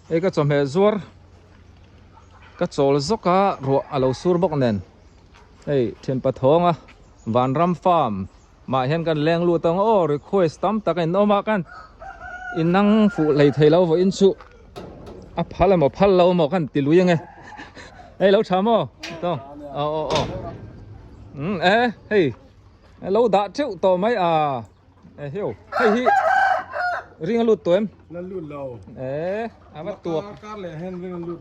cái chom he zuar cái chol zoka ro alo sur bok nen then pathong a Vanram Farm mà hiện kan leng lu tang o request tam takin oma kan inang fu lei thei lo vo in chu a phala mo phal lo mo kan tilu yang e lo chamo to hey lo da cheu to mai à hiểu hey ring lut to em lut lâu bắt tuộc cá lẻ hen ring lut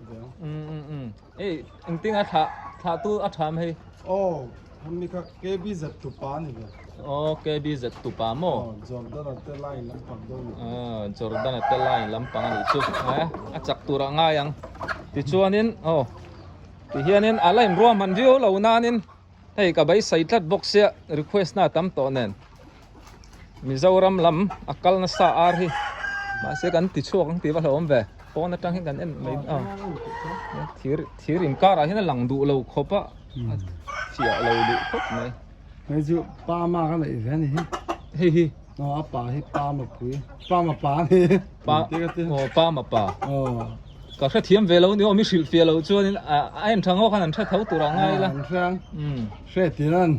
đấy anh tiếng thả tu tham hay hôm nay các cái bí giật tụ pa này cái bí giật tụ pa mo Jordan là tê lai lắm bằng đâu Jordan là tê lai lắm bằng này chứ chắc tu ra ngay yang thì cho nên thì hiện nên alai ruộng mình view lâu na nên thấy cả bây sai tlat box ya request na tam to nên Mizoram lam akal na sa arhi mà sẽ gắn tí chuộc tí vào hôm về có nó trang hiện gắn em mấy thiir in car à hiện là lằng đủ lâu khop á chỉ lâu đủ khop này mấy chú ba ma cái này thế này hi nó ba hi ba mà quý ba mà ba này ba mà ba có thể thiêm về lâu nếu mình xử về lâu cho nên anh thằng họ khăn thằng thấu tụ ra ngay là sẽ tiền ăn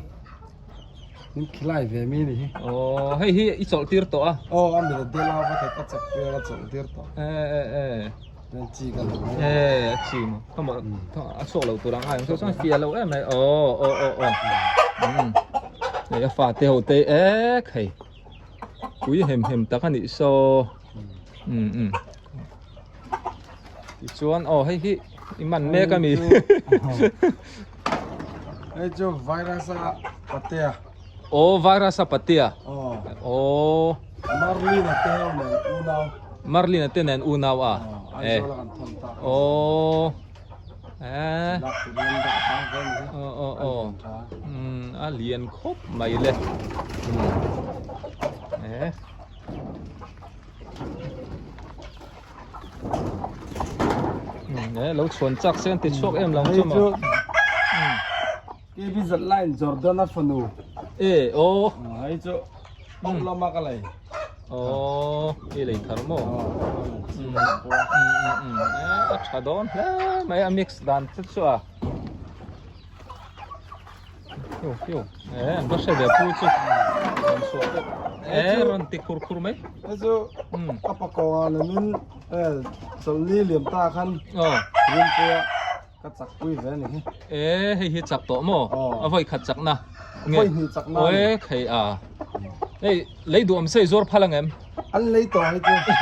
những cái này về mi đi hi ít chỗ tiệt to à anh bị đeo lao vào cái cắt chặt về là chỗ tiệt to nên chỉ cái chỉ mà không mà chỗ lâu tụ ra ngay chỗ sang phía lâu em này này pha tiêu tê khay quý hem ta cái này so chuan hi iman me ka mi ai cho virus patia virus patia Marlin te nen unaw alien khop mai le lâu chuẩn chắc xem thì chuốc em lòng cho mà cái bây giờ lại Jordan là phần đủ ấy chỗ bông lo mắc lại cái này thằng mò chả đón mấy mix đàn chất xua hiểu nó sẽ đẹp vui chứ ron tị kur mấy ấy chỗ apa kau nên xử lý liềm ta khăn liềm kia cắt chặt quý về này hi chặt tổ mò vậy cắt chặt na nghe ôi khay lấy đồ xây zor phalang em anh lấy tổ hay chưa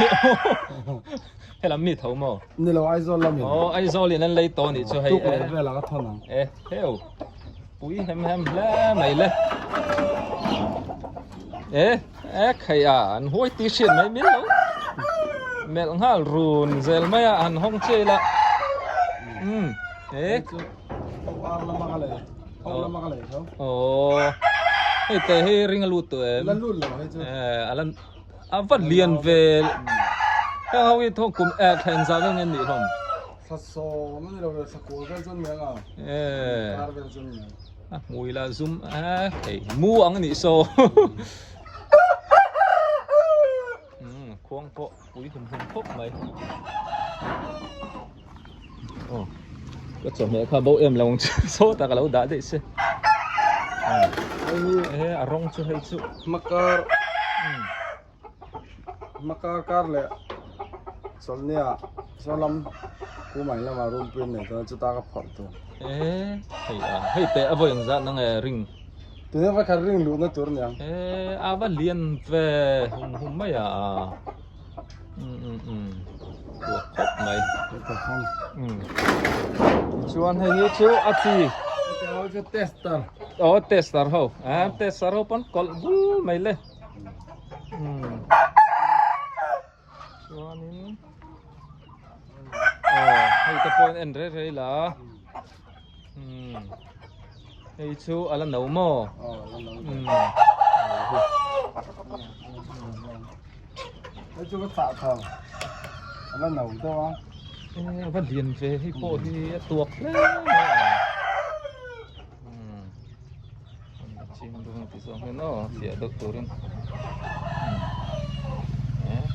hay là mì thấu mòนี่เราไอโซลmìnhไอโซliền anh lấy tổ này cho hay về là cái thằng hiểu quý hem le mày le khay anh hoi tí xịn mấy miếng đâu mẹ ông ha rùn zel mấy anh hong chơi la hey tê hey ring lụt tụi em alan vẫn liền về cái hậu thong cùng thành ra với anh nhỉ không sao nó đâu sao cố cái chân miếng mùi là zoom cái mua ăn nhỉ so khoang po quý hùng phúc mày cái chỗ mẹ khai bố em là một số ta cả lâu đã đấy chứ rong chưa hay chứ makar kar le solnya solam ku mai la marum pin này tao ta ka phot to hay te avo yang za nang ring tu ne va kar ring lu na tur nya ava lien về hùng mấy của khóc mày chuan hay như chiếu chi cái tester tester hậu tester hậu pon col bul mày le chuan in hay cái point end re là hay chú ala nấu mò hay chú cái tạ thằng ala nấu đâu vẫn liền về hay bộ thì tuộc đấy chim đúng thì sao nó sẽ được tối lên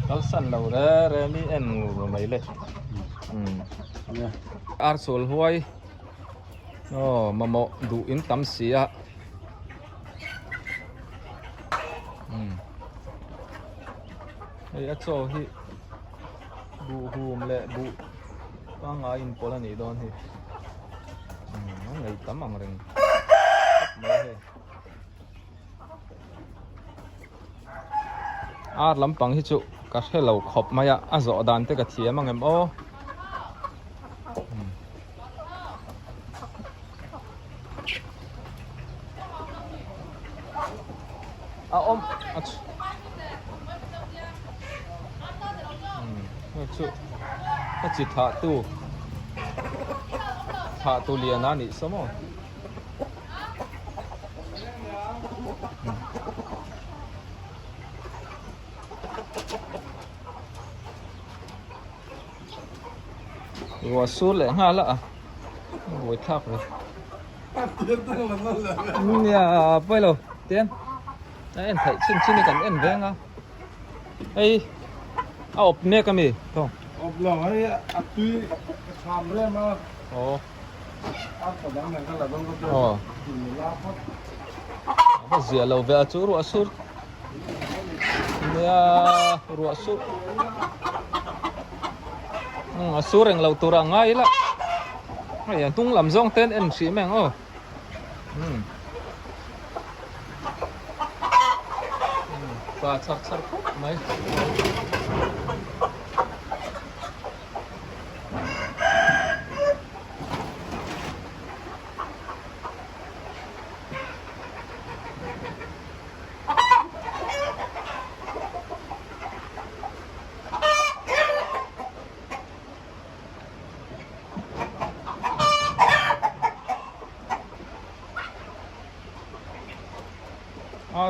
Kal san lo re mi en ngu mai le nè ar sol huai mamo du in tam sia ai acho hi bu hum le bu pa nga in pola ni don hi ngai tam ang reng ar lampang hi chu ka hello khop maya azo dan te ka thiam angem o om ach chu ta chi tha tu lian ani samo Gua sur le nga la buổi tháp rồi nhà bây lâu tiền đấy em thấy xin xin đi cảnh em về nga ấy ốp nè cái gì không ốp lò ấy tuy làm lên mà ồ ăn của đám này là đông có có gì lâu về chỗ ruộng sur nè ruộng sur sur yang lau turang ngai la ai tung lam zong ten en si meng o pa chak chak mai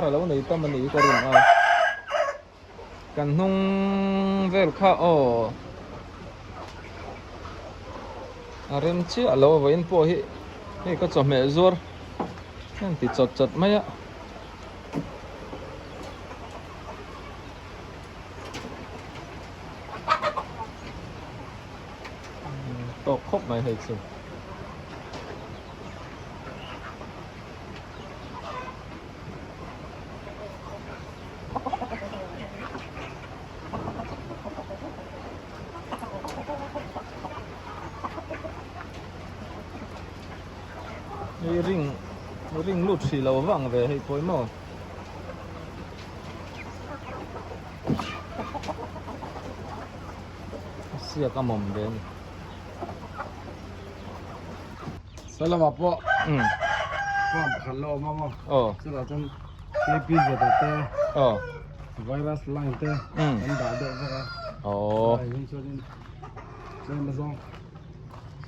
rồi lâu này tâm mình có đường cần nung về khá rem chi alo với po hi có cho mẹ zor nên thì chật chật mấy á to khóc này hay chưa ring lụt xì lầu vàng về hay tối màu xìa cả mồm đến salam apa pam khalo mama chứ là trong cái pin về tete virus lang te anh đã được rồi cho nên mà xong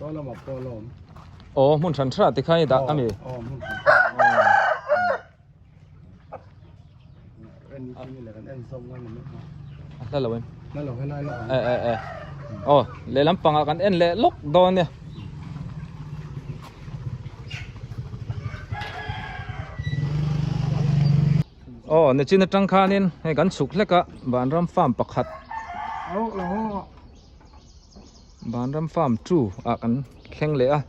salam apa lo mun chan tra thì khai đã ami mun anh là anh xong ngay là lâu em nó là cái này là le lam panga kan en le lok don ne ne chin tang khanin he kan suk leka ban ram farm pakhat ban ram farm 2 kan kheng le a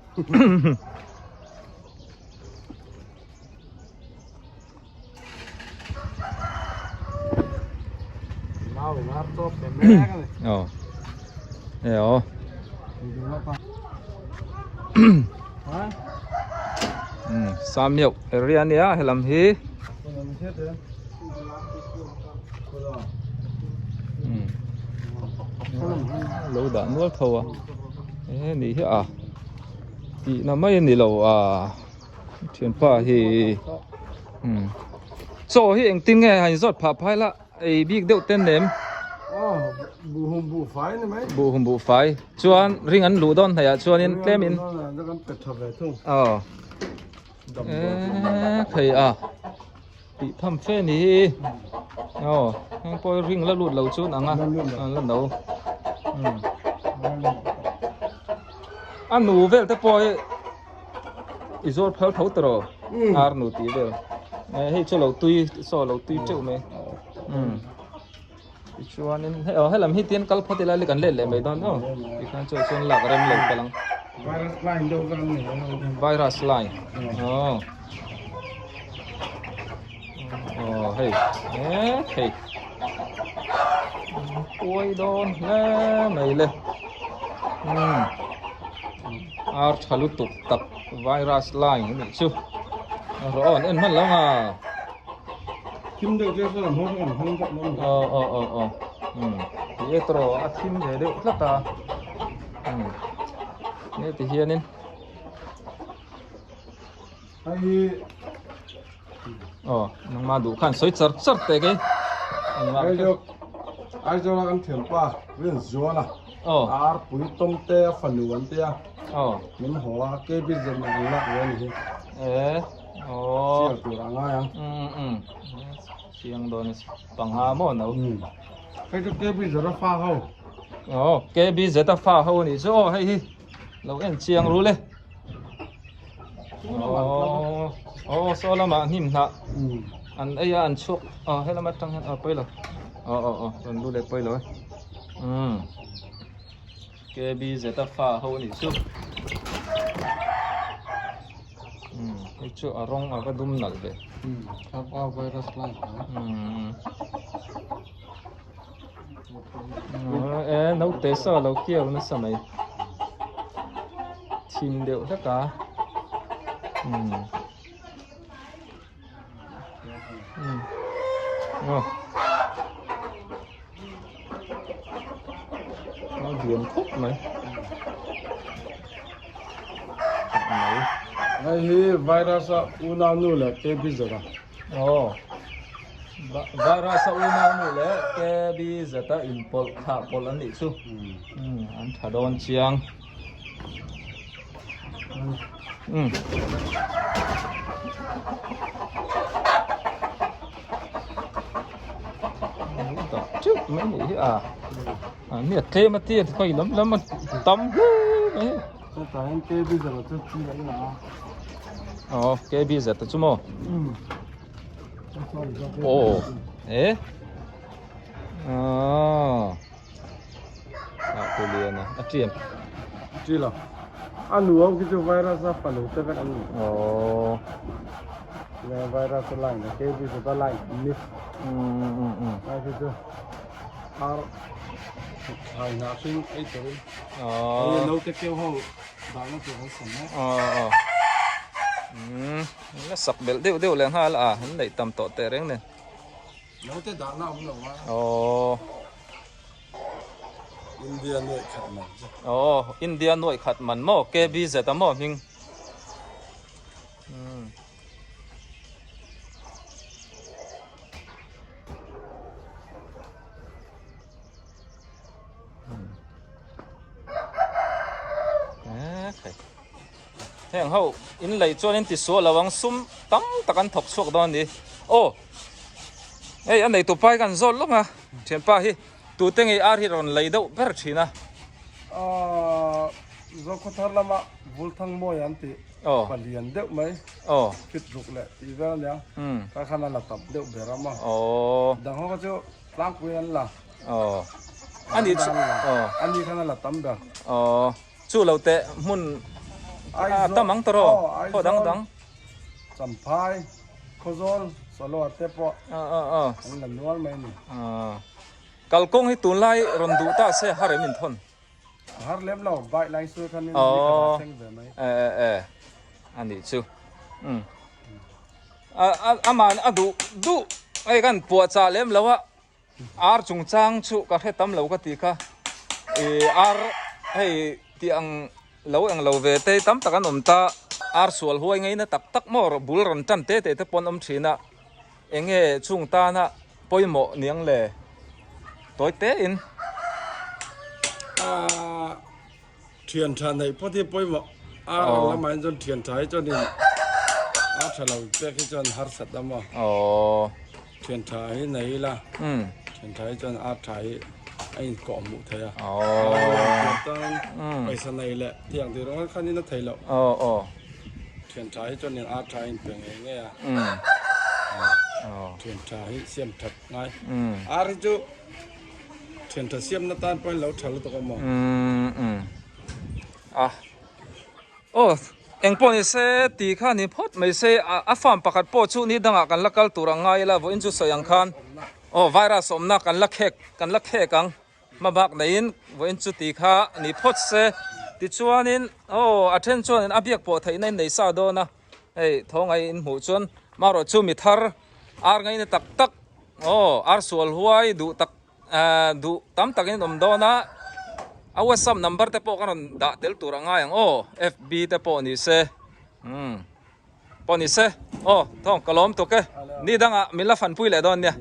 sam miêu area nia helam hi lâu đã nuốt thầu à nỉ hi à thì nó mấy nỉ lâu à chuyện pa thì so hi anh tin nghe hành rót phá phai la ai biết đeo tên nếm bu phái này mấy bu hum bu phái chuan ring an lu don thaya chuan in tlem in thầy à bị thăm phê nỉ anh coi ring la lụt lâu chút à lần đầu anh nụ về tới coi izor phao thấu tờ ar nụ tí về hay cho lâu tuy so lâu tuy chịu mày chuanin helam hi tian kal photila le kan le le mai don no ti khan chuan lak rem lo palang virus line đâu ra này virus line hey hey ôi đôn le mày le ar chalu tuk tak virus line ni chu ro en man la ma kim được chưa sao làm không gặp luôn ye tro a thim de de tlata ne ti hianin ai nang ma du khan soi char char te ke ai cho là ăn thiền pa viên gió là ar pui tom te phần luan te mình hoa cái bây giờ mình lạc rồi này siêu tu ra ngay siang don pang ha mo no cái bây giờ nó pha không cái bây giờ ta pha hậu ni so hay lâu en chiang ru le so la ma nim na an ai an chuk hay là mặt trăng hen poi lo còn lu le poi lo cái bây giờ ta pha hậu ni su cái chỗ rong cái dum nal be apa virus line nấu té sao nấu kia nó sao mày chìm đều tất cả nó điền khúc mày này virus unanu là cái bây giờ à virus unanu là cái bây giờ ta import thả pol anh đi su anh thả đòn chiang chứ mấy nghĩ nhiệt thêm mà tiền coi lắm mà tắm mấy cái bây giờ là tôi chi vậy nào cái bây giờ tôi mua tôi liền chuyện chi là ăn uống cái chỗ virus ra phản ứng tới cái ăn này virus lạnh cái bây giờ ta lạnh nít cái chỗ hay nào sinh ấy tới nấu cái kêu hậu đó nó chỉ có sẵn nó sập bel đều liền ha là hắn đẩy tầm tổ tệ đấy này nấu cái đó nó không được India nội khát mặn India nội khát mặn mò cái bây giờ ta mò mình thế hậu in lấy cho nên thì số là vắng sum tắm ta can thọc suộc đó đi anh này tụ pai can zol lúc à thiền pa hi tụ tên ấy ar hi ron lấy đâu bé chỉ na do có thằng làm à vul thằng mồi anh thì liền đeo mấy fit rục lệ thì ra nhá các khán là tập đeo bé lắm mà đằng họ có chỗ lăng quyền là anh đi khán là tắm được chú lâu tệ muốn ta mang taro ho dang cham phai khozol solo te po anh làm nuôi mấy nè kal kong hi tun lai ron du ta se har min thon har lem lo bai lai su khan ni theng ve mai ani chu aman du ai kan pu cha lem lawa ar chung chang chu ka he tam lo ka ti kha ar hei ti ang lo về tây tắm ta kan ta ar sual huai ngai na tak mo bul ron tan te pon thina enge chung ta na poimo niang le tối té in thiền trà này có thể bôi mọ làm anh cho thiền trái cho nên trả lời cái cho har sat lắm mà thiền trái này là thiền trái cho trái anh cọ mũ thế bây giờ này lệ thiền thì nó khăn nó thấy lộ thiền trái cho nên trái anh tưởng nghe thiền trái xem thật ngay chú thiền thật xiêm nó tan phải lâu thở tao có mò ô anh po ni se ti kha ni phot mai se a farm pakhat po chu ni danga kan lakal turangai la vo in chu sayang khan virus omna kan lakhe kang mabak nain vo in chu ti kha ni phot se ti chuanin attention in abiak po thein nei sa do na ei thongai in mu chun maro chu mi thar ar ngai ne tak tak ar sual huai du tak du tam takin om do na a WhatsApp number te po karon da tel turanga yang FB te po ni se po ni se thong kalom to ke ni danga mila fan pui le don nia